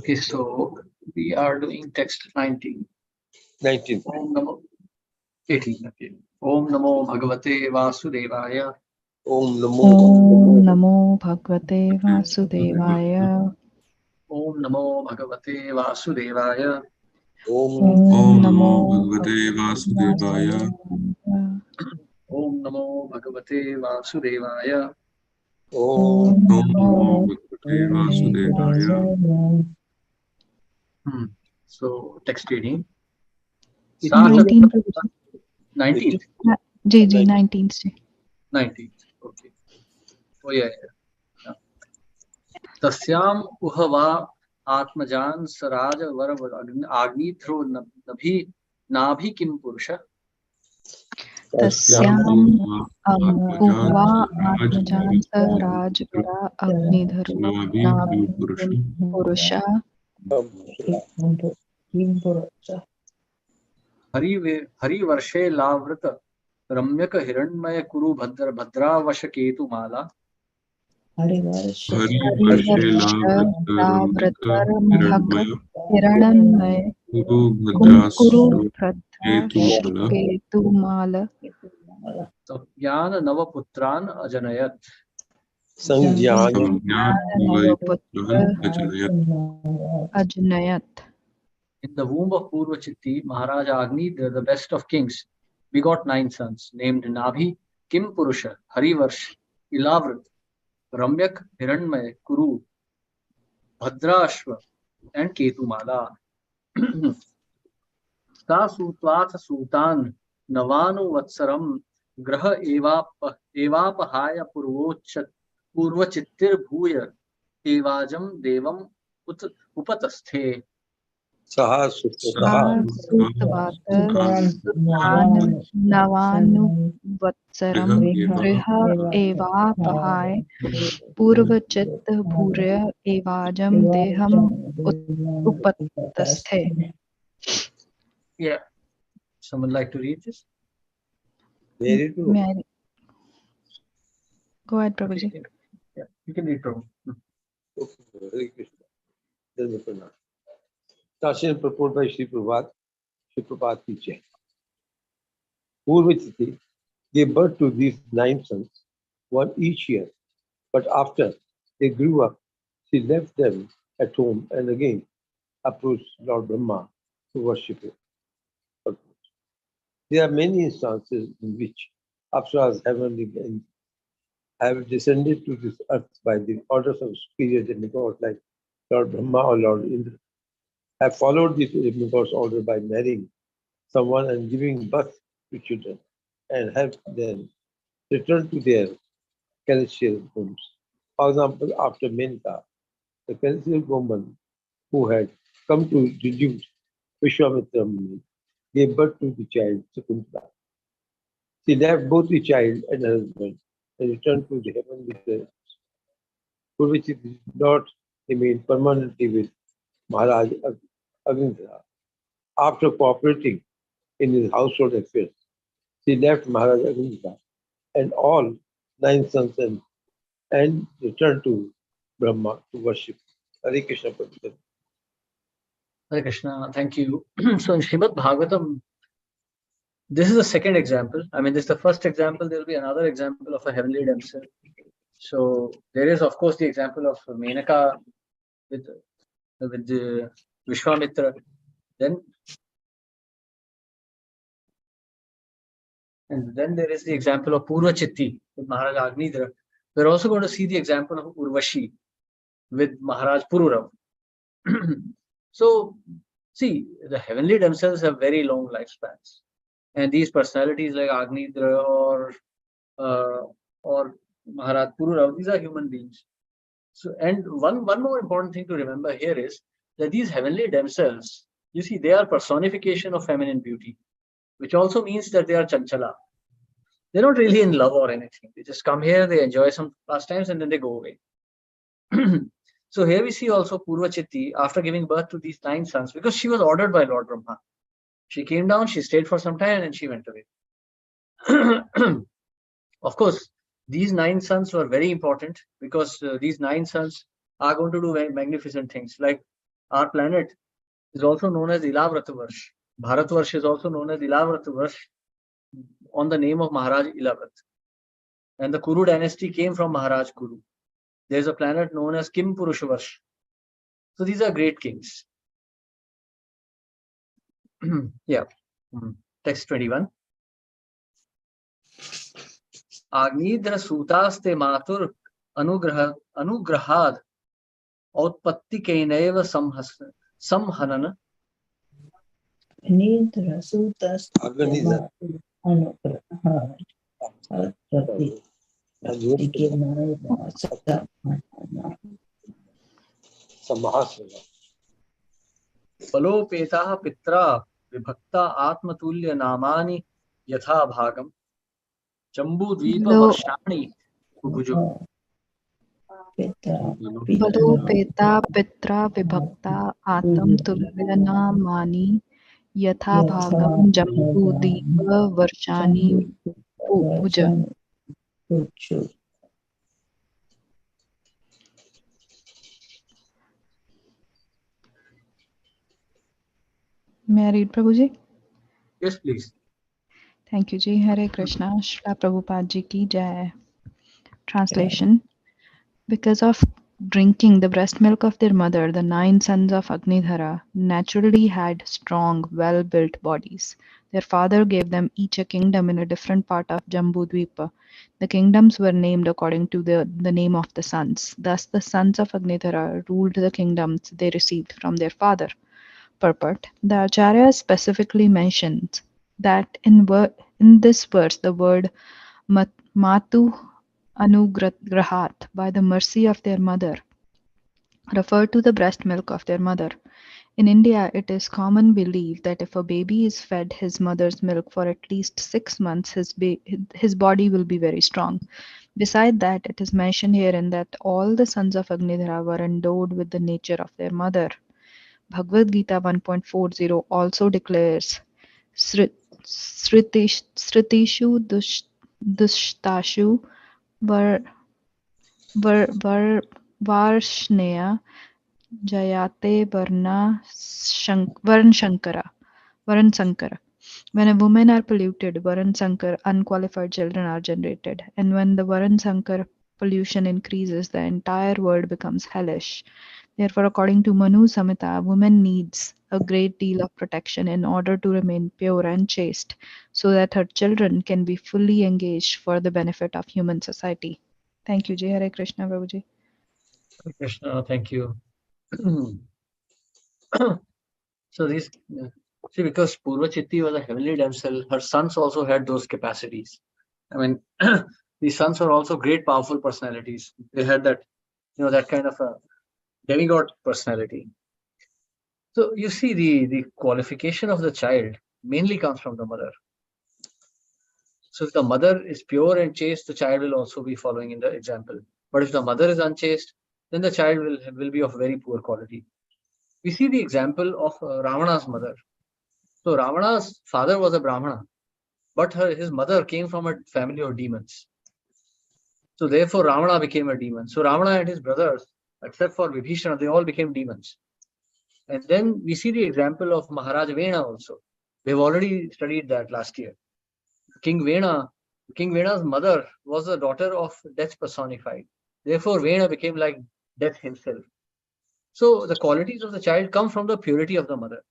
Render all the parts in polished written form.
Okay, so we are doing text 19. 19. Om Namo 18. Okay. Om Namo Bhagavate Vasudevaya. Om Namo Om Namo Bhagavate Vasudevaya. Om Namo Bhagavate Vasudevaya. Om Namo Bhagavate Vasudevaya. Om Namo Bhagavate Vasudevaya. Om Namo Bhagavate Vasudevaya. So text reading. 19 19th. जी जी 19 से 19th. Okay. Oh yeah. तस्याम उहवा आत्मजान सराज वर आग्निथ्रो नभि नाभि किम पुरुष तस्याम उवा आत्मजान स राजवरा अग्निधरो नाभि पुरुषा हरिवर्षे लावृत रम्यक हिरण्मय कुरु भद्रावश केतुमाला हिरण्मय कुरु केतुमाल ज्ञान नवपुत्रान अजनयत अजनयत. In the womb of Purvachitti, Maharaja Agni, the best of kings, begot 9 sons named Nabhi, Kim Purusha, Harivarsh, Ilavrit, Ramyak, Hiranmay, Kuru, Bhadraashva, and Ketumala. Sa Sutvath Sutan, Navanu Vatsaram, Graha Evapahaya Purvachittir Bhuya, Evajam Devam Upatasthe. नवानुवत्सरं गृह एवापहाय पूर्वचित्त भूर्य एवाजं देहम् उपतस्थे. Yeah. Someone like to read this? Go ahead, Prabhuji. Yeah, you can read, Prabhu. Hare Krishna. Station purport by Sri Prabhupada teaching. Purvachiti gave birth to these 9 sons, one each year. But after they grew up, she left them at home and again approached Lord Brahma to worship him. There are many instances in which Apsaras have descended to this earth by the orders of superior demigods like Lord Brahma or Lord Indra, have followed this demigod's order by marrying someone and giving birth to children, and have then returned to their celestial homes. For example, after Menka, the celestial woman who had come to delude Vishwamitra Muni gave birth to the child Sakuntala. She left both the child and her husband and returned to the heavenly planets, for which it did not remain permanently with Maharaj Agindra. After cooperating in his household affairs, she left Maharaj Agindra and all 9 sons and returned to Brahma to worship. Hare Krishna Prabhupada. Hare Krishna, thank you. So in Srimad Bhagavatam, this is the second example. I mean, this is the first example. There will be another example of a heavenly damsel. So there is, of course, the example of Menaka with the Vishwamitra. Then there is the example of Purvachitti with Maharaj Agnidra. We're also going to see the example of Urvashi with Maharaj Pururav. So, see, the heavenly damsels have very long lifespans. And these personalities like Agnidra or Maharaj Pururav, these are human beings. So, and one more important thing to remember here is that these heavenly damsels, you see, they are personification of feminine beauty, which also means that they are chanchala. They're not really in love or anything. They just come here, they enjoy some pastimes, and then they go away. So here we see also Purvachitti, after giving birth to these 9 sons, because she was ordered by Lord Brahma. She came down, she stayed for some time, and then she went away. Of course, these 9 sons were very important because these 9 sons are going to do very magnificent things. Like Our planet is also known as Ilavratavarsh. Bharatvarsh is also known as Ilavratavarsh on the name of Maharaj Ilavrat. And the Kuru dynasty came from Maharaj Kuru. There's a planet known as Kim Purushavarsh. So these are great kings. Yeah. Text 21. Agnidra Sutaste Matur Anugrahad Outpatti Kaineva Samhanana. Nidra Sutas Aganiza. Samahasana. Balopetaha Pitra Vibhakta Atmatulya Namani Yatha Bhagam Jambu Dvipa Varshani Bhuju. Balopeta Pitra Vibhakta Atam Tulyana Mani Yatha Bhagam Jambu Deepa Varshani Bhuja. May I read, Prabhuji? Yes, please. Thank you, Ji. Hare Krishna. Shri Prabhupada Ji ki Jai. Translation. Because of drinking the breast milk of their mother, the 9 sons of Agnidhara naturally had strong, well-built bodies. Their father gave them each a kingdom in a different part of Jambudvipa. The kingdoms were named according to the name of the sons. Thus, the sons of Agnidhara ruled the kingdoms they received from their father. Purport. The Acharya specifically mentions that in this verse, the word Matu Anugrahat, by the mercy of their mother, refer to the breast milk of their mother. In India, it is common belief that if a baby is fed his mother's milk for at least 6 months, his body will be very strong. Beside that, it is mentioned herein that all the sons of Agnidhara were endowed with the nature of their mother. Bhagavad Gita 1.40 also declares, Sritishu dushtashu Varshneya Jayate Varna Shankara. When a woman are polluted, Varan Sankar, unqualified children are generated. And when the Varan Sankar pollution increases, the entire world becomes hellish. Therefore, according to Manu Samhita, a woman needs a great deal of protection in order to remain pure and chaste, so that her children can be fully engaged for the benefit of human society. Thank you, Jai Hare Krishna, Prabhuji. Hare Krishna, thank you. So these, see, because Purvachitti was a heavenly damsel, her sons also had those capacities. I mean, these sons were also great, powerful personalities. They had that, that kind of a demigod personality. So you see, the qualification of the child mainly comes from the mother. So if the mother is pure and chaste, the child will also be following in the example. But if the mother is unchaste, then the child will be of very poor quality. We see the example of Ravana's mother. So Ravana's father was a Brahmana, but his mother came from a family of demons. So therefore Ravana became a demon. So Ravana and his brothers, except for Vibhishana, they all became demons. And then we see the example of Maharaj Vena also. We've already studied that last year. King Vena's mother was the daughter of death personified. Therefore Vena became like death himself. So the qualities of the child come from the purity of the mother.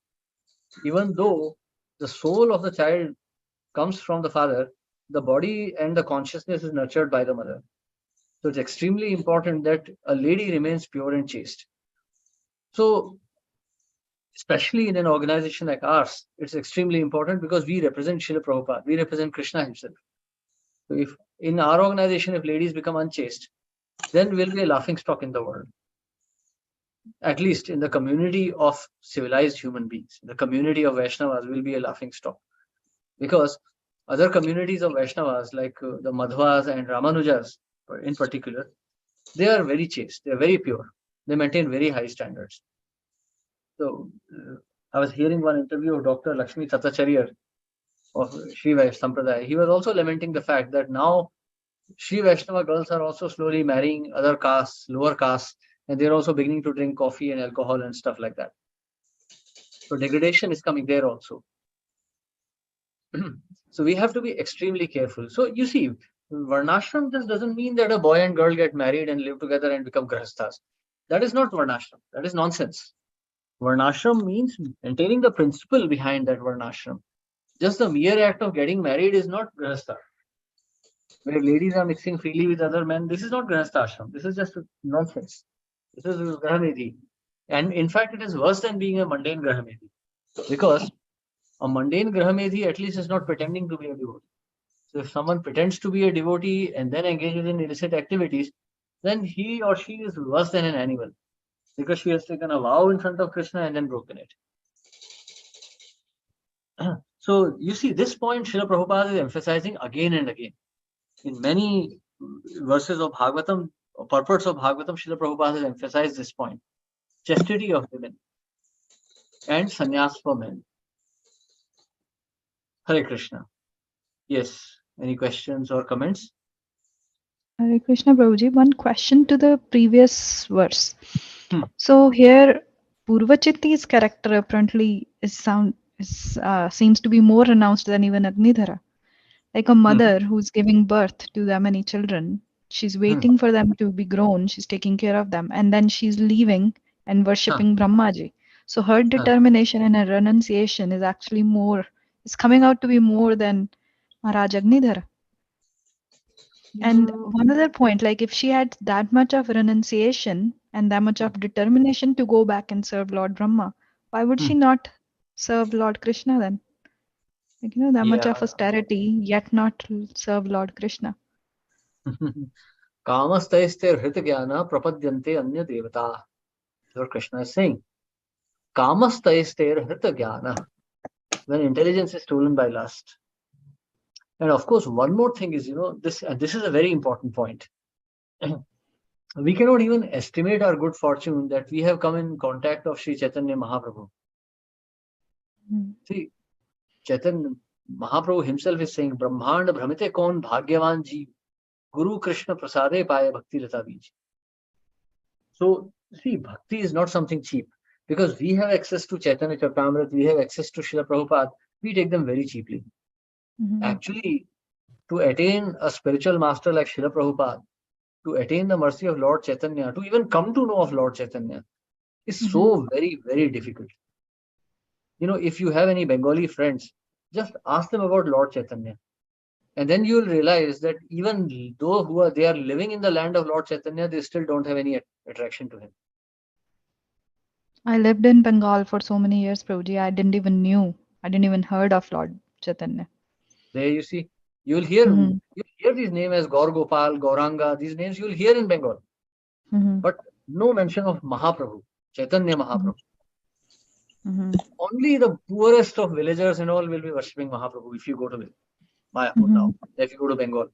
Even though the soul of the child comes from the father, the body and the consciousness is nurtured by the mother. So it's extremely important that a lady remains pure and chaste. So especially in an organization like ours, it's extremely important because we represent Srila Prabhupada, we represent Krishna himself. So if in our organization, if ladies become unchaste, then we'll be a laughing stock in the world. At least in the community of civilized human beings, the community of Vaishnavas will be a laughing stock. Because other communities of Vaishnavas, like the Madhvas and Ramanujas in particular, they are very chaste, they are very pure, they maintain very high standards. So I was hearing one interview of Dr. Lakshmi Tatacharya of Sri Vaishnava Sampradaya. He was also lamenting the fact that now Sri Vaishnava girls are also slowly marrying other castes, lower castes, and they're also beginning to drink coffee and alcohol and stuff like that. So degradation is coming there also. So we have to be extremely careful. So you see, Varnashram just doesn't mean that a boy and girl get married and live together and become grahasthas. That is not Varnashram. That is nonsense. Varnashram means maintaining the principle behind that Varnashram. Just the mere act of getting married is not grahastha. Where ladies are mixing freely with other men, this is not grahastha ashram. This is just nonsense. This is grahamedhi. And in fact, it is worse than being a mundane grahamedhi. Because a mundane grahamedhi at least is not pretending to be a devotee. So if someone pretends to be a devotee and then engages in illicit activities, then he or she is worse than an animal. Because she has taken a vow in front of Krishna and then broken it. So you see, this point Srila Prabhupada is emphasizing again and again. In many verses of Bhagavatam, purports of Bhagavatam, Srila Prabhupada has emphasized this point. Chastity of women and sannyas for men. Hare Krishna. Yes, any questions or comments? Hare Krishna Prabhuji, one question to the previous verse. Hmm. So here, Purvachitti's character apparently seems to be more renounced than even Agnidhara. Like a mother who's giving birth to that many children, she's waiting for them to be grown, she's taking care of them, and then she's leaving and worshipping Brahmaji. So her determination and her renunciation is actually is coming out to be more than Maharaj Agnidhara. And one other point, like if she had that much of renunciation and that much of determination to go back and serve Lord Brahma, why would she not serve Lord Krishna then? Like, that much of austerity, yet not serve Lord Krishna. Kamastaiste hrita jnana prapadyante anya devata. Lord Krishna is saying. Kamastaiste hrita jnana. When intelligence is stolen by lust. And of course, one more thing is, this is a very important point. We cannot even estimate our good fortune that we have come in contact of Sri Chaitanya Mahaprabhu. See, Chaitanya Mahaprabhu himself is saying, Brahmand Brahmite Kon Bhagyavan Jeev, Guru Krishna Prasade Paya Bhakti Lata Bij. So, see, bhakti is not something cheap. Because we have access to Chaitanya Charitamrita, we have access to Srila Prabhupada, we take them very cheaply. Actually, to attain a spiritual master like Srila Prabhupada, to attain the mercy of Lord Chaitanya, to even come to know of Lord Chaitanya, is so very, very difficult. If you have any Bengali friends, just ask them about Lord Chaitanya. And then you will realize that even though they are living in the land of Lord Chaitanya, they still don't have any attraction to him. I lived in Bengal for so many years, Prabhuji. I didn't even heard of Lord Chaitanya. There you see, you'll hear these names as Gaur Gopal, Gauranga, these names you'll hear in Bengal. But no mention of Mahaprabhu, Chaitanya Mahaprabhu. Only the poorest of villagers and all will be worshipping Mahaprabhu if you go to Mayapur now, if you go to Bengal.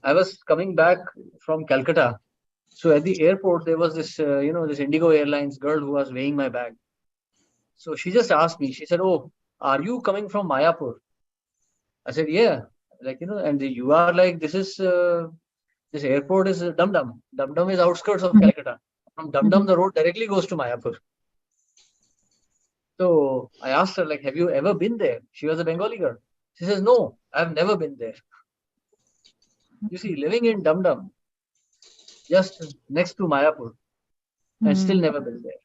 I was coming back from Calcutta. So at the airport, there was this, this Indigo Airlines girl who was weighing my bag. So she just asked me, she said, "Oh, are you coming from Mayapur?" I said, "Yeah." And you are like, this airport is Dum Dum. Dum Dum is outskirts of Calcutta. From Dum Dum, the road directly goes to Mayapur. So I asked her, have you ever been there? She was a Bengali girl. She says, "No, I've never been there." You see, living in Dum Dum, just next to Mayapur, and still never been there.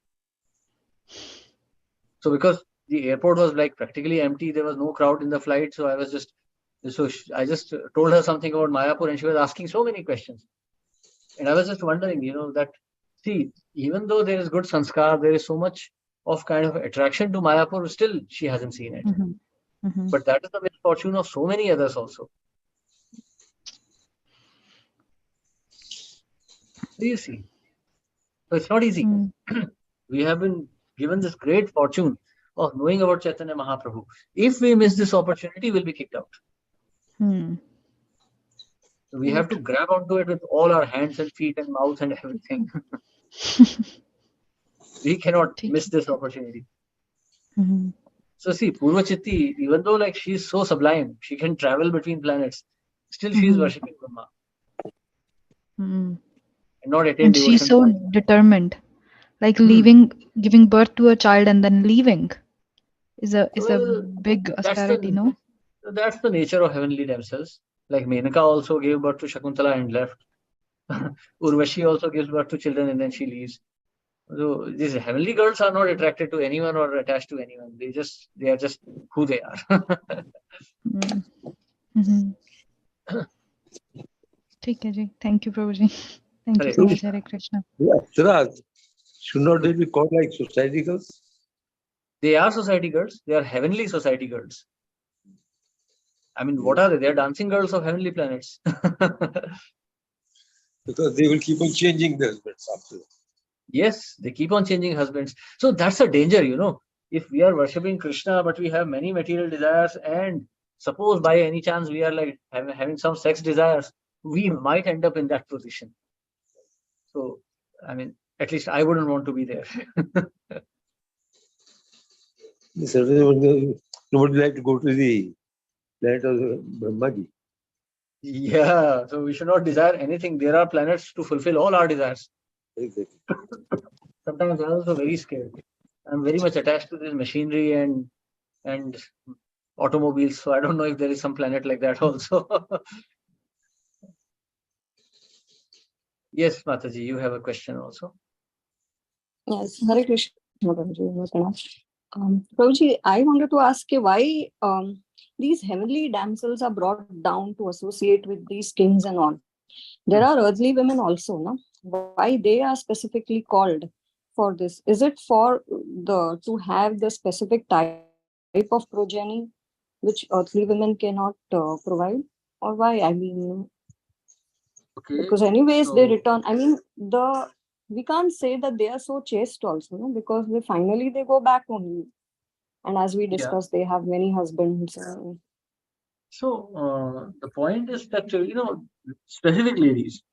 So because the airport was practically empty, there was no crowd in the flight. So I just told her something about Mayapur, and she was asking so many questions. And I was just wondering, that, see, even though there is good sanskar, there is so much of kind of attraction to Mayapur, still she hasn't seen it. But that is the misfortune of so many others also. So you see, so it's not easy. We have been given this great fortune of knowing about Chaitanya Mahaprabhu. If we miss this opportunity, we'll be kicked out. So we have to grab onto it with all our hands and feet and mouth and everything. We cannot miss this opportunity. So see, Purvachitti, even though she's so sublime, she can travel between planets, still she is worshipping Brahma. And and not attain And she's devotion. so determined, like Hmm. leaving, giving birth to a child and then leaving is a Well, big austerity, no? that's the nature of heavenly damsels. Like Menaka also gave birth to Shakuntala and left. Urvashi also gives birth to children and then she leaves. So these heavenly girls are not attracted to anyone or attached to anyone. They are just who they are. Mm. Mm-hmm. ठीक है जी, thank you Prabhu ji, thank you Hare so much. Krishna. Hare Krishna. The Apsaras, should not they be called like society girls? They are society girls. They are heavenly society girls. I mean, what are they? They are dancing girls of heavenly planets. Because they will keep on changing their husbands after that. Yes, they keep on changing husbands. So that's a danger, you know. If we are worshipping Krishna, but we have many material desires, and suppose by any chance we are like having some sex desires, we might end up in that position. So, I mean, at least I wouldn't want to be there. Certainly, nobody like to go to the planet of Brahmaji. Yeah, so we should not desire anything. There are planets to fulfill all our desires. Exactly. Sometimes I'm also very scared. I'm very much attached to this machinery and automobiles. So I don't know if there is some planet like that also. Yes, Mataji, you have a question also. Yes, Hare Krishna, Prabhuji. Prabhuji, I wanted to ask you why these heavenly damsels are brought down to associate with these kings and all. There are earthly women also, no? Why they are specifically called for this? Is it for to have the specific type of progeny which earthly women cannot provide, or why? I mean, Okay. because anyways they So, return. I mean, we can't say that they are so chaste also, no? Because they finally go back only. And as we yeah. discussed, they have many husbands. So the point is that, you know, specific ladies,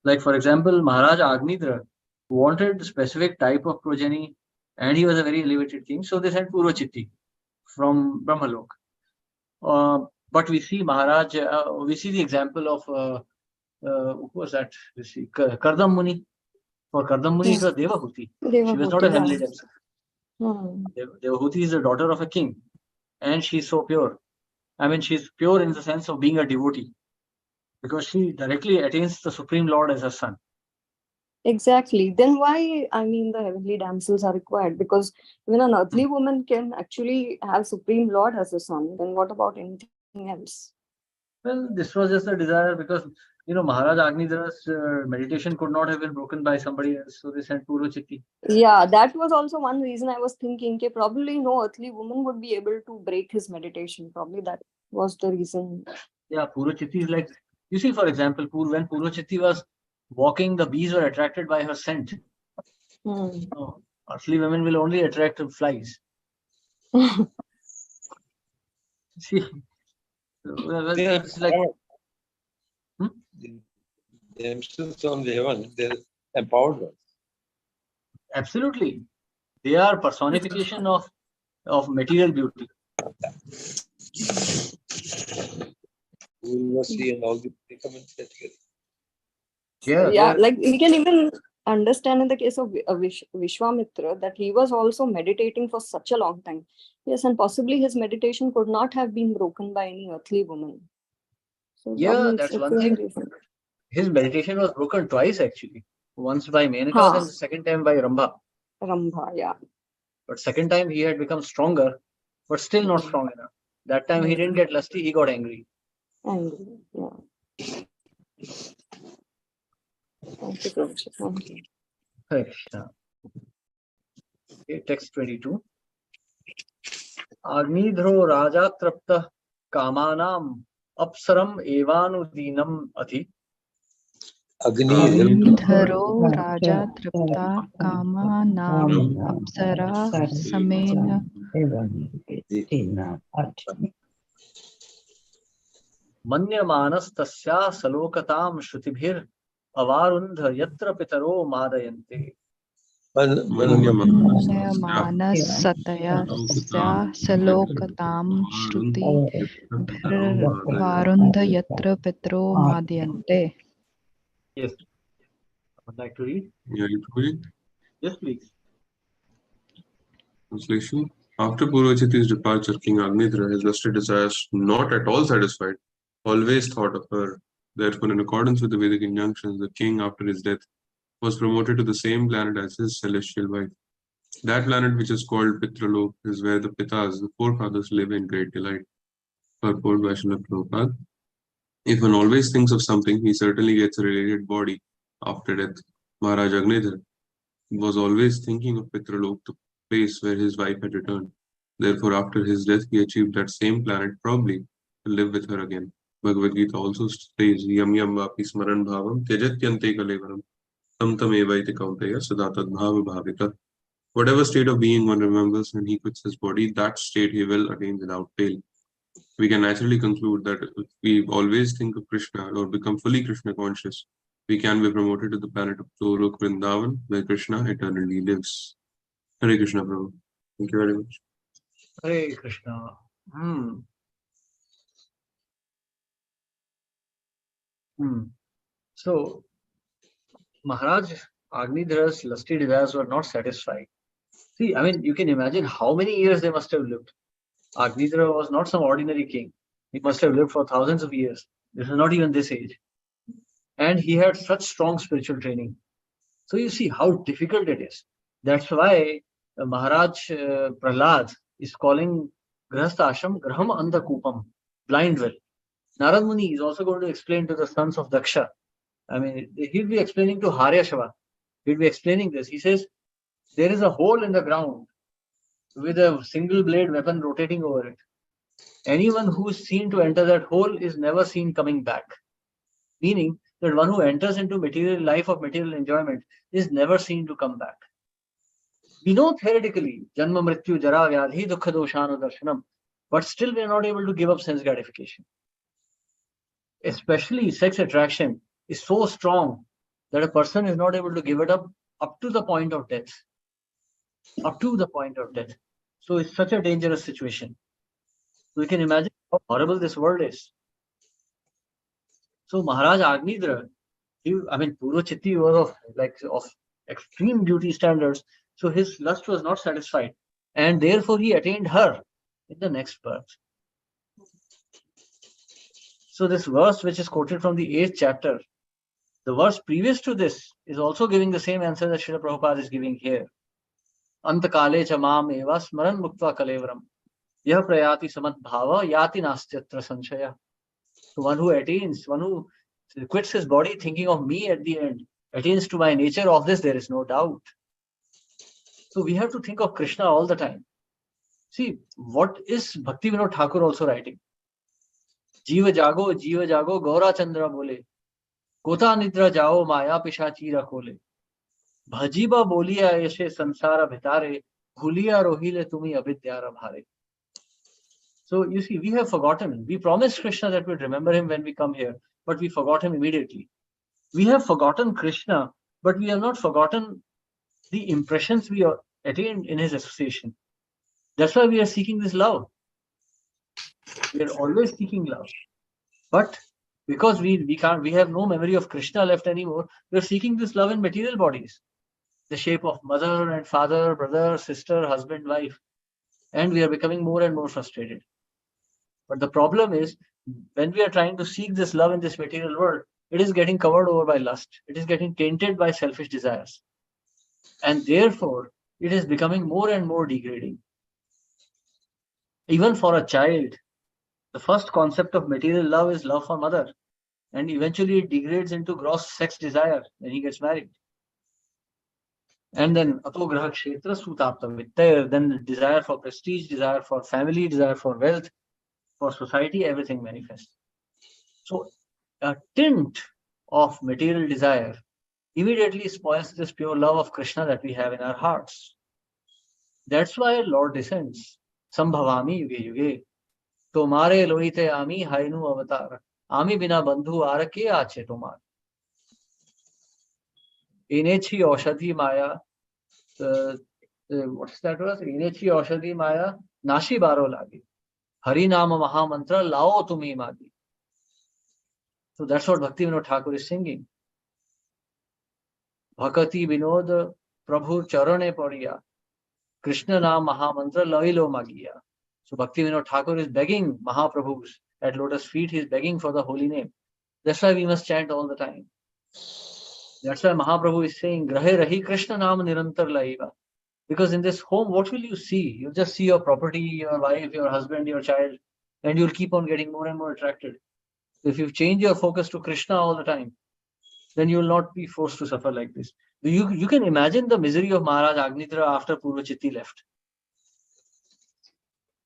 like for example, Maharaj Agnidra wanted specific type of progeny, and he was a very elevated king. So they sent Purochitti from Brahmalok. But we see Maharaj, we see the example of, who was that? We see Kardam Muni. For Kardam Muni, it was Devahuti. She was not a heavenly damsel. Devahuti is the daughter of a king, and she's so pure. I mean, she's pure in the sense of being a devotee, because she directly attains the Supreme Lord as her son. Exactly. Then why, I mean, the heavenly damsels are required? Because when an earthly woman can actually have Supreme Lord as a son, then what about anything else? Well, this was just a desire because, you know, Maharaj Agnidra's meditation could not have been broken by somebody else. So they sent Purochitti. Yeah, that was also one reason I was thinking, okay, probably no earthly woman would be able to break his meditation. Probably that was the reason. Yeah, Purochitti is like, you see, for example, when Purochitti was walking, the bees were attracted by her scent. Oh, earthly women will only attract flies. See, it's like, themselves from the heaven, they're empowered ones. Absolutely. They are personification of material beauty. Urvashi and all the they come in together. Yeah, like we can even understand in the case of Vishwamitra that he was also meditating for such a long time. Yes, and possibly his meditation could not have been broken by any earthly woman. So yeah, that's one thing. His meditation was broken twice actually. Once by Menaka, then the second time by Rambha. Rambha, yeah. But second time he had become stronger, but still not strong enough. That time he didn't get lusty, he got angry. Angry, yeah. Thank you, Prabhuji. Thank you. Okay, text 22. Agnidhro Raja Trapta Kamanam Apsaram Evanudinam Ati. Agnidharo Raja Tripta Kama Nam Apsara Samena Manyamanas Tasya Salokatam Shrutibhir Avarundha Yatra Pitaro Madayante. Manyamanas Sataya Salokatam Shruti Varundha Yatra Pitro Madhyante. Yes. Would like to read? Yeah, you read? Yes, please. Translation. After Purvachiti's departure, King Agnidhra, his lusty desires not at all satisfied, always thought of her. Therefore, in accordance with the Vedic injunctions, the king, after his death, was promoted to the same planet as his celestial wife. That planet, which is called Pitralok, is where the Pitas, the forefathers, live in great delight. Purport by Srila Prabhupada. If one always thinks of something, he certainly gets a related body after death. Maharaj Agnidhar was always thinking of Pitralok, the place where his wife had returned. Therefore, after his death, he achieved that same planet, probably, to live with her again. Bhagavad Gita also says, Yam yam vapi smaran bhavam tyajatyante kalevaram tam tam evaiti kaunteya sadatad bhava bhavita. Whatever state of being one remembers when he quits his body, that state he will attain without fail. We can naturally conclude that if we always think of Krishna or become fully Krishna conscious, we can be promoted to the planet of Golok Vrindavan, where Krishna eternally lives. Hare Krishna, Prabhu. Thank you very much. Hare Krishna. So, Maharaj Agnidhara's lusty desires were not satisfied. See, I mean, you can imagine how many years they must have lived. Agnidhara was not some ordinary king. He must have lived for thousands of years. This is not even this age. And he had such strong spiritual training. So you see how difficult it is. That's why Maharaj Prahlad is calling Grihastha Ashram Graham Andha Kupam, blind well. Narad Muni is also going to explain to the sons of Daksha. I mean, he'll be explaining to Haryashava. He'll be explaining this. He says, there is a hole in the ground with a single blade weapon rotating over it. Anyone who is seen to enter that hole is never seen coming back. Meaning that one who enters into material life of material enjoyment is never seen to come back. We know theoretically, Janma Mrityu Jara Vyadhi Dukkha Doshanu Darshanam, but still we are not able to give up sense gratification. Especially sex attraction is so strong that a person is not able to give it up to the point of death. Up to the point of death. So it's such a dangerous situation. So we can imagine how horrible this world is. So Maharaj Agnidhara, Purvachitti was of extreme beauty standards. So his lust was not satisfied. And therefore he attained her in the next birth. So this verse, which is quoted from the 8th chapter, the verse previous to this is also giving the same answer that Srila Prabhupada is giving here. Antakale cha mam eva smaran muktva kalevaram. Yah prayati samat bhava yati nastyatra sanshaya. So one who attains, one who quits his body thinking of me at the end, attains to my nature. Of this there is no doubt. So we have to think of Krishna all the time. See, what is Bhakti Vinod Thakur also writing? Jiva jago, Gaura Chandra bole. Kota nidra jao, maya pishachi rakhole. Bhajiba boliya eshe sansara bhitare, bhuliya rohile tumi avidyara bhare. So you see, we have forgotten. We promised Krishna that we'd remember him when we come here, but we forgot him immediately. We have forgotten Krishna, but we have not forgotten the impressions we attained in his association. That's why we are seeking this love. We are always seeking love. But because we have no memory of Krishna left anymore, we are seeking this love in material bodies. The shape of mother and father, brother, sister, husband, wife. And we are becoming more and more frustrated. But the problem is, when we are trying to seek this love in this material world, it is getting covered over by lust. It is getting tainted by selfish desires. And therefore, it is becoming more and more degrading. Even for a child, the first concept of material love is love for mother. And eventually it degrades into gross sex desire when he gets married. And then Ato Graha Kshetra Sutapta Vittaya, then desire for prestige, desire for family, desire for wealth, for society, everything manifests. So a tint of material desire immediately spoils this pure love of Krishna that we have in our hearts. That's why Lord descends. Sambhavami yuge yuge. Tomare lohite ami hainu avatar. Ami bina bandhu arake ache tomar. Inechi Oshadhi Maya. What's that verse? Inechi Oshadhi Maya. Nashi baro lagi. Harinama Mahamantra lao tumi magi. So that's what Bhakti Vinod Thakur is singing. Bhakati Vinod Prabhu Charane Padiya. Krishna Naam Mahamantra Lailo Magiya. So Bhakti Vinod Thakur is begging Mahaprabhus at lotus feet. He is begging for the holy name. That's why we must chant all the time. That's why Mahaprabhu is saying, Grahe Rahi Krishna Naam Nirantar Laiva. Because in this home, what will you see? You'll just see your property, your wife, your husband, your child, and you'll keep on getting more and more attracted. If you change your focus to Krishna all the time, then you will not be forced to suffer like this. You can imagine the misery of Maharaj Agnitra after Purvachitti left.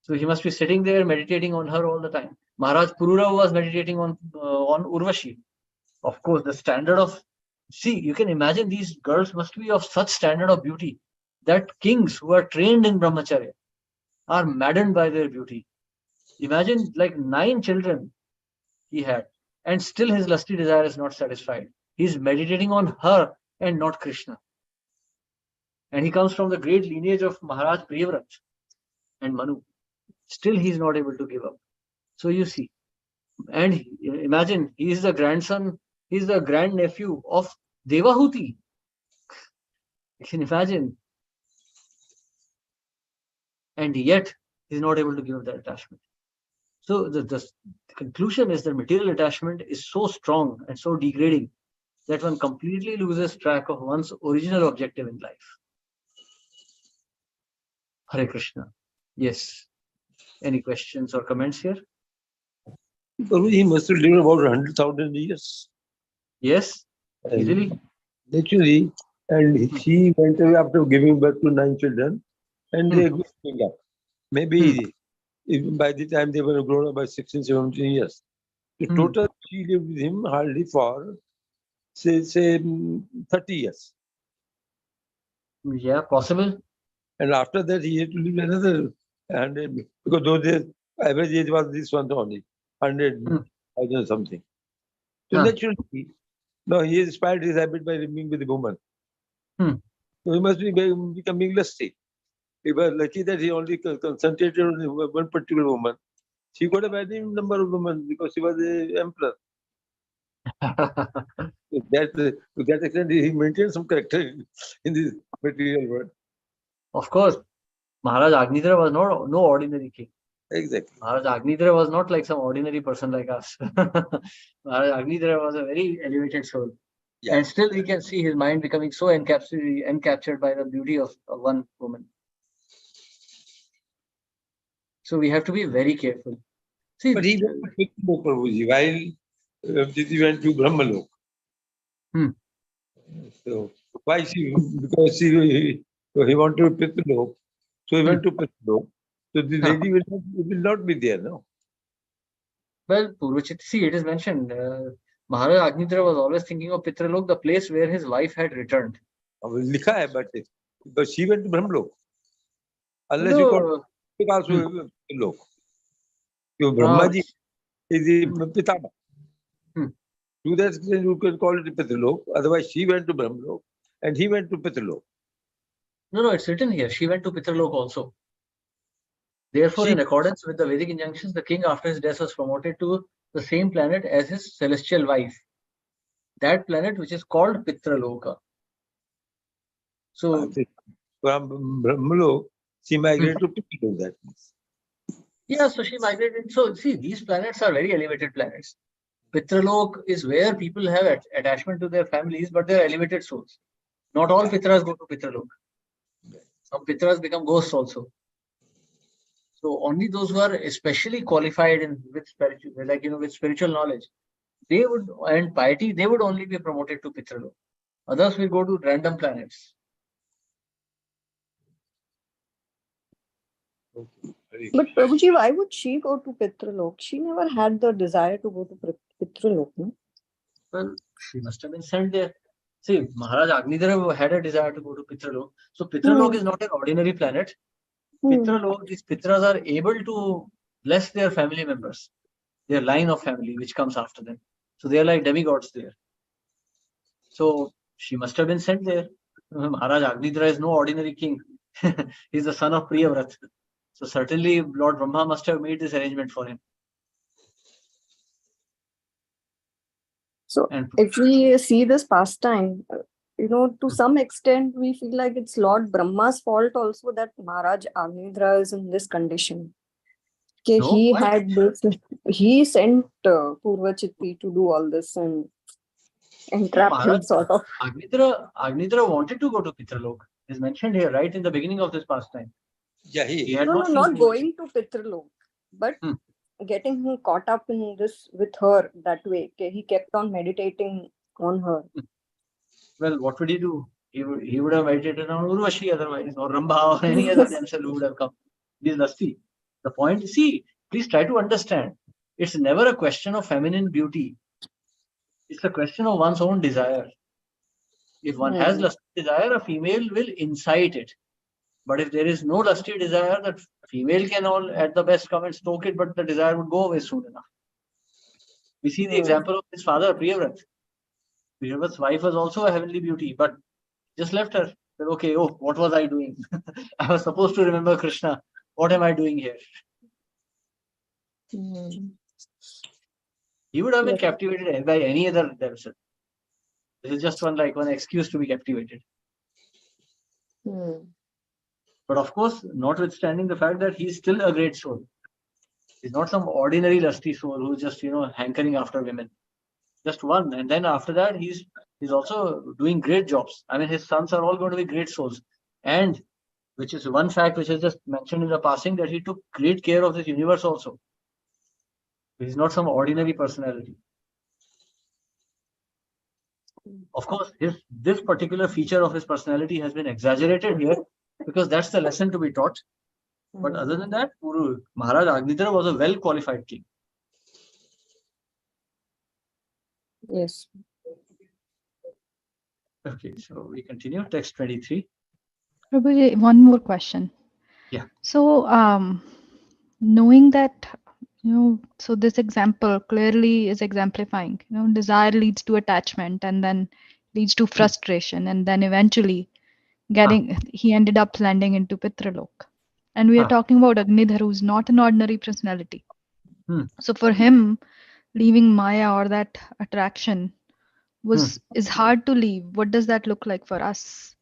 So he must be sitting there meditating on her all the time. Maharaj Purura was meditating on Urvashi. Of course, the standard of, see, you can imagine these girls must be of such standard of beauty that kings who are trained in brahmacharya are maddened by their beauty. Imagine like 9 children he had, and still his lusty desire is not satisfied. He is meditating on her and not Krishna. And he comes from the great lineage of Maharaj Priyavrat and Manu. Still he is not able to give up. So you see, and imagine he is the grandson, he is the grandnephew of Devahuti. You can imagine. And yet he is not able to give up that attachment. So the conclusion is that material attachment is so strong and so degrading that one completely loses track of one's original objective in life. Hare Krishna. Yes. Any questions or comments here? He must have lived about 100,000 years. Yes, easily. Naturally, and she went away after giving birth to 9 children, and they grew up. Maybe even by the time they were grown up by 16, 17 years. The total, she lived with him hardly for, say 30 years. Yeah, possible. And after that, he had to live another 100, because those days, average age was this one only, 100,000 something. So naturally, no, he inspired his habit by living with a woman. So he must be becoming lusty. He was lucky that he only concentrated on one particular woman. She could have had a number of women because she was the emperor. To that extent, he maintained some character in this material world. Of course, Maharaj Agnidhara was no ordinary king. Exactly. Maharaj Agnidhara was not like some ordinary person like us. Maharaj Agnidhara was a very elevated soul. Yeah. And still we can see his mind becoming so encaptured by the beauty of one woman. So we have to be very careful. See, but he went to Prabhuji while he went to Brahmalok. So why because he wanted to Pitralok, so he went to Pitralok. So the lady will not be there, no? Well, Purvachitti, see, it is mentioned. Maharaj Agnidhara was always thinking of Pitralok, the place where his wife had returned. Likha hai, but she went to Brahmalok. Unless you call it also Pitralok. So Brahmaji is the Pitama. To that extent, you can call it Pitralok. Otherwise, she went to Brahmalok and he went to Pitralok. No, it's written here. She went to Pitralok also. Therefore, in accordance with the Vedic injunctions, the king after his death was promoted to the same planet as his celestial wife. That planet which is called Pitraloka. So, from Brahmalok, she migrated to Pitralok, that means. Yeah, so she migrated. So, see, these planets are very elevated planets. Pitralok is where people have attachment to their families, but they are elevated souls. Not all Pitras go to Pitralok. Some Pitras become ghosts also. So only those who are especially qualified with spiritual, with spiritual knowledge, they would, and piety, they would only be promoted to Pitralok. Others will go to random planets. But Prabhuji, why would she go to Pitralok? She never had the desire to go to Pitralok, no? Well, she must have been sent there. See, Maharaj Agnidhara had a desire to go to Pitralok. So Pitralok is not an ordinary planet. Pitralok, these Pitras are able to bless their family members, their line of family which comes after them. So they are like demigods there. So she must have been sent there. Maharaj Agnidhara is no ordinary king. He's the son of Priyavrat. So certainly Lord Brahma must have made this arrangement for him. So if we see this pastime, to some extent, we feel like it's Lord Brahma's fault also that Maharaj Agnidhra is in this condition. Okay, No, he why? had this, he sent Purvachitti to do all this and entrap him, Maharaj, sort of. Agnidhra wanted to go to Pitralok. It's mentioned here, right in the beginning of this pastime. Yeah, He had No, not seen not Purvachitti. going to Pitralok, but Hmm. getting him caught up in this with her that way. Okay, he kept on meditating on her. Well, what would he do? He would have meditated on Urvashi otherwise, or Rambha, or any other damsel who would have come. This is Lasti. The point, see, please try to understand. It's never a question of feminine beauty. It's a question of one's own desire. If one has Hmm. lusty desire, a female will incite it. But if there is no lusty desire, that female can all at the best come and stoke it, but the desire would go away soon enough. We see the Hmm. example of his father, Priyavrat. Priyavrat's wife was also a heavenly beauty, but just left her. Said, okay, oh, what was I doing? I was supposed to remember Krishna. What am I doing here? Hmm. He would have been Yes. captivated by any other damsel. This is just one excuse to be captivated. Hmm. But of course, notwithstanding the fact that he's still a great soul. He's not some ordinary lusty soul who's just, hankering after women. Just one. And then after that, he's also doing great jobs. I mean, his sons are all going to be great souls. And which is one fact which is just mentioned in the passing, that he took great care of this universe also. He's not some ordinary personality. Of course, this particular feature of his personality has been exaggerated here because that's the lesson to be taught. But other than that, Maharaj Agnidhra was a well-qualified king. Yes. Okay, so we continue. Text 23. Prabhuji, one more question. Yeah. So, knowing that, so this example clearly is exemplifying, desire leads to attachment and then leads to frustration. And then eventually he ended up landing into Pitralok. And we are talking about Agnidhar, who's not an ordinary personality. So for him, leaving Maya or that attraction is hard to leave. What does that look like for us?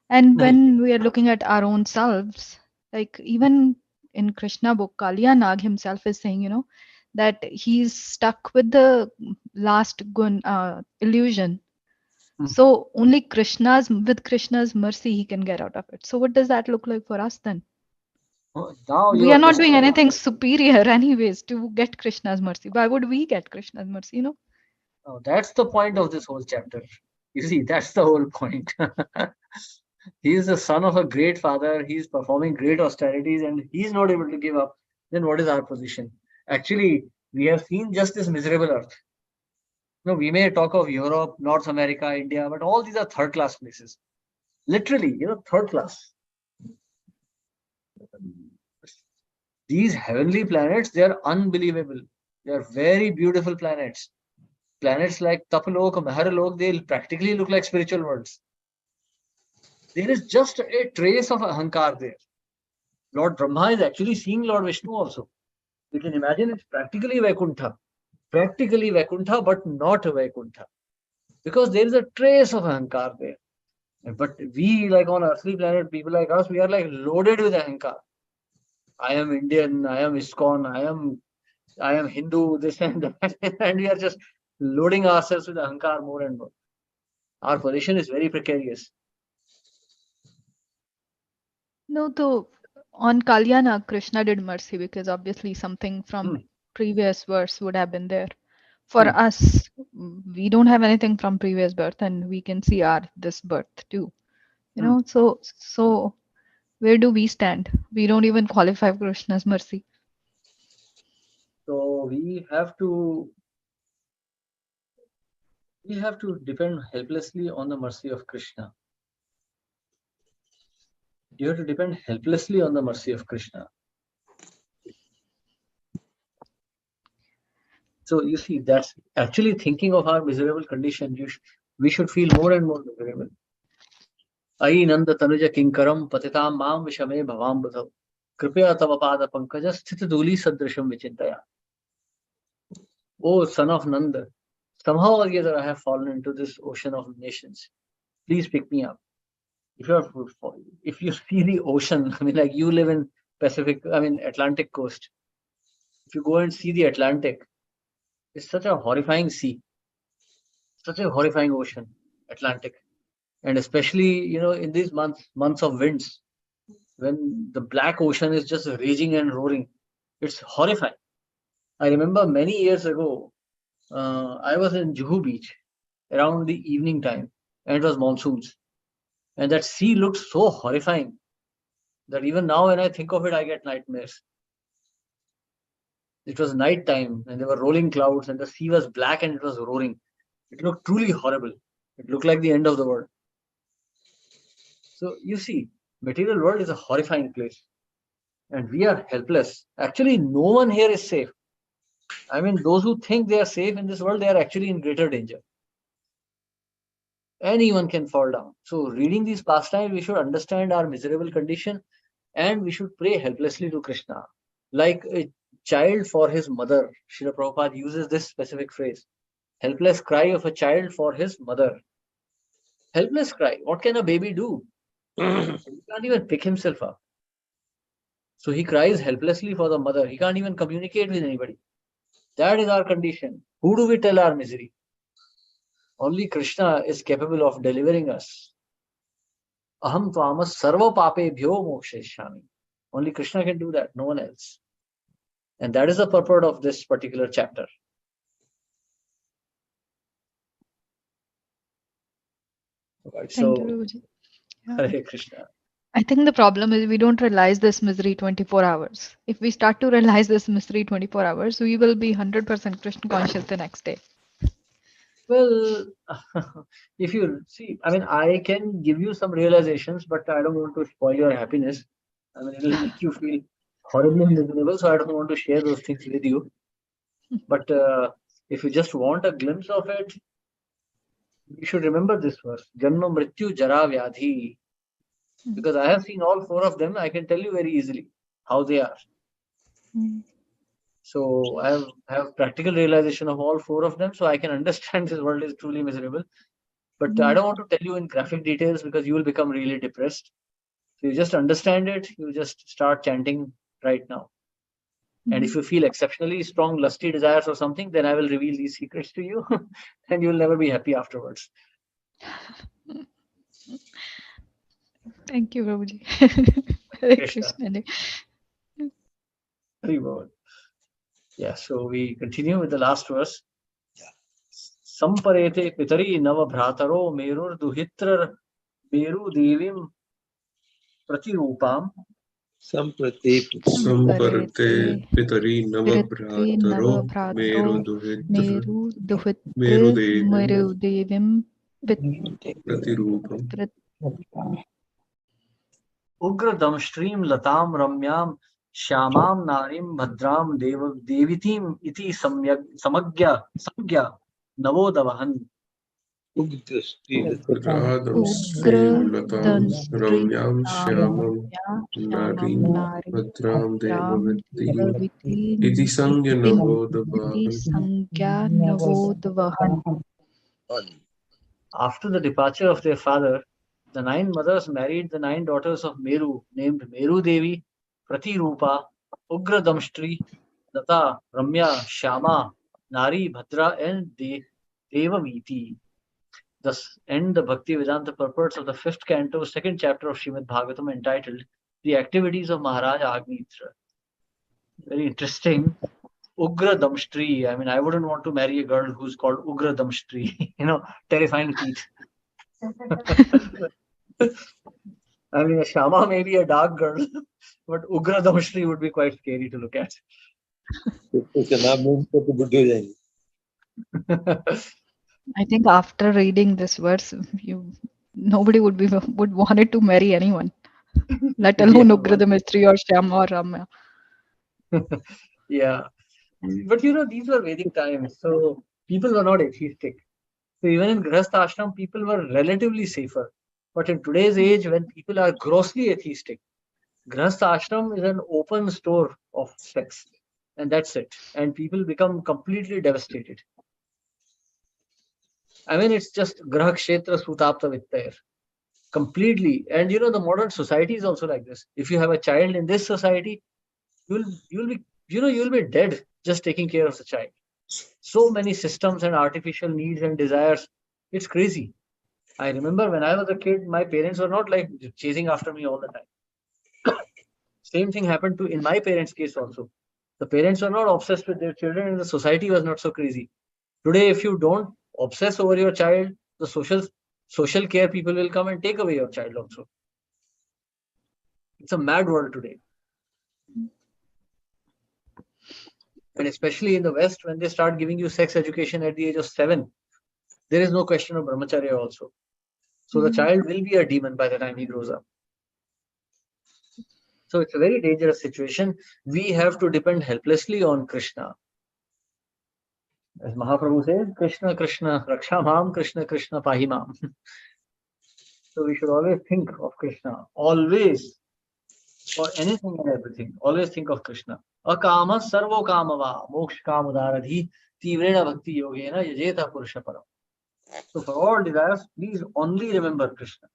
And when we are looking at our own selves, like even in Krishna book, Kaliya Nag himself is saying, that he's stuck with the last gun illusion. So only with Krishna's mercy, he can get out of it. So what does that look like for us then? Now We are not doing anything superior anyways to get Krishna's mercy. Why would we get Krishna's mercy, Oh, that's the point of this whole chapter. You see, that's the whole point. He is the son of a great father. He's performing great austerities and he's not able to give up. Then what is our position? Actually, we have seen just this miserable earth. We may talk of Europe, North America, India, but all these are third-class places. Literally, third class. These heavenly planets, they are unbelievable. They are very beautiful planets. Planets like Tapalok, Maharalok, they practically look like spiritual worlds. There is just a trace of Ahankar there. Lord Brahma is actually seeing Lord Vishnu also. You can imagine it's practically Vaikuntha. Practically Vaikuntha, but not Vaikuntha. Because there is a trace of Ahankar there. But we, like on earthly planet, people like us, we are like loaded with Ahankar. I am Indian, I am ISKCON, I am Hindu, this and that. And we are just loading ourselves with Ahankar more and more. Our position is very precarious. No, though on Kaliya Nag, Krishna did mercy because obviously something from previous verse would have been there. For us, we don't have anything from previous birth and we can see this birth too. So where do we stand? We don't even qualify for Krishna's mercy. So we have to depend helplessly on the mercy of Krishna. You have to depend helplessly on the mercy of Krishna. So you see, that's actually thinking of our miserable condition. We should feel more and more miserable. Ai nanda tanuja kinkaram patitam mam vishame bhavam budhav kripya tava pada pankaja sthita duli sadrisham vichintaya. Oh, son of Nanda, somehow or the other I have fallen into this ocean of nations. please pick me up. If you see the ocean, I mean, like you live in Atlantic coast. If you go and see the Atlantic, it's such a horrifying sea, such a horrifying ocean, Atlantic. And especially, in these months of winds, when the black ocean is just raging and roaring, it's horrifying. I remember many years ago, I was in Juhu Beach around the evening time, and it was monsoons. And that sea looked so horrifying that even now when I think of it, I get nightmares. It was night time and there were rolling clouds and the sea was black and it was roaring. It looked truly horrible. It looked like the end of the world. So you see, material world is a horrifying place and we are helpless. Actually, no one here is safe. I mean, those who think they are safe in this world, they are actually in greater danger. Anyone can fall down. So reading these pastimes, we should understand our miserable condition and we should pray helplessly to Krishna. Like a child for his mother. Srila Prabhupada uses this specific phrase. Helpless cry of a child for his mother. Helpless cry. What can a baby do? He can't even pick himself up. So he cries helplessly for the mother. He can't even communicate with anybody. That is our condition. Who do we tell our misery? Only Krishna is capable of delivering us. Aham tvamas sarva papebhyo mokshayishyami. Only Krishna can do that, no one else. And that is the purport of this particular chapter. Thank So, you, Prabhuji. Yeah. Hare Krishna. I think the problem is we don't realize this misery 24 hours. If we start to realize this misery 24 hours, we will be 100% Krishna conscious the next day. Well, if you see, I mean, I can give you some realizations, but I don't want to spoil your happiness. I mean, it'll make you feel horribly miserable, so I don't want to share those things with you. But if you just want a glimpse of it, you should remember this verse, Janma Mrityu Jara Vyadhi. Because I have seen all four of them, I can tell you very easily how they are. Mm. So I have practical realization of all four of them, so I can understand this world is truly miserable. But I don't want to tell you in graphic details because you will become really depressed. So you just understand it, you just start chanting right now. And if you feel exceptionally strong, lusty desires or something, then I will reveal these secrets to you and you will never be happy afterwards. Thank you, Prabhuji. Hare Krishna. Krishna. Very well. Yeah, so we continue with the last verse. Samparete pitari nava bhrataro merur duhitra meru devim pratirupam. Samprati Samparte pitari navabhrataro meru Meru duhitra Duhit meru Meru Devim pratirupam. Ugra damstream latam ramyam shyamam narim bhadram devitim iti samagya navodavahan. Radam Sri Latam Ramyam Shyamam Narim Bhadram Devavati Iti Sangya Navodavahan. After the departure of their father, the 9 mothers married the 9 daughters of Meru, named Meru Devi, Pratirupa, Ugra Damstri, Lata, Ramya, Shyama, Nari, Bhadra, and Devaviti. Thus end the Bhakti Vedanta purports of the 5th canto, 2nd chapter of Srimad Bhagavatam, entitled The Activities of Maharaja Agnitra. Very interesting. Ugra Damstri. I mean, I wouldn't want to marry a girl who's called Ugra Damstri. Terrifying teeth. I mean, a Shama may be a dark girl, but Ugra Damstri would be quite scary to look at. I think after reading this verse, nobody would wanted to marry anyone, let alone Ugra Damstri or Shyama or Ramya. Yeah. But these were Vedic times, so people were not atheistic. So even in Grihastha Ashram, people were relatively safer. But in today's age, when people are grossly atheistic, Grihastha Ashram is an open store of sex. And that's it. And people become completely devastated. I mean, it's just Graha Kshetra Sutapta Vittayar. Completely. And you know, the modern society is also like this. If you have a child in this society, you'll be dead just taking care of the child. So many systems and artificial needs and desires. It's crazy. I remember when I was a kid, my parents were not like chasing after me all the time. Same thing happened in my parents' case also. The parents were not obsessed with their children and the society was not so crazy. Today, if you don't obsess over your child, the social care people will come and take away your child also. It's a mad world today. And especially in the West, when they start giving you sex education at the age of 7, there is no question of brahmacharya also. So the child will be a demon by the time he grows up. So it's a very dangerous situation. We have to depend helplessly on Krishna. As Mahaprabhu says, Krishna, Krishna, Raksha Mam, Krishna, Krishna, Pahi Mam. So we should always think of Krishna. Always. For anything and everything. Always think of Krishna. Akama sarvo kamava moksha kamudaradhi tivrena bhakti yogena yajeta purusha param. So for all desires, please only remember Krishna.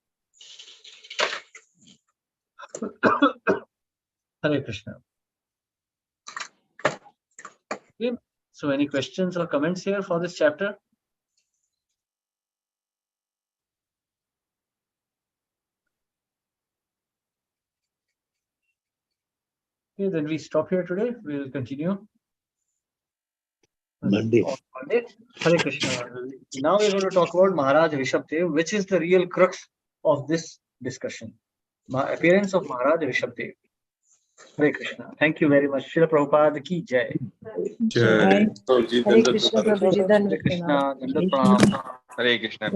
Hare Krishna. Okay. So any questions or comments here for this chapter? Okay, then we stop here today. We will continue Monday. on Monday. Hare Krishna. Now we're going to talk about Maharaj Rishabdev, which is the real crux of this discussion. Appearance of Maharaj Rishabdev. Hare Krishna. Thank you very much. Srila Prabhupada ki jai. Jai. Hare Krishna, Prabhuji, Dandavat Hare Krishna. Pranam. Dandavat Pranam. Hare Krishna.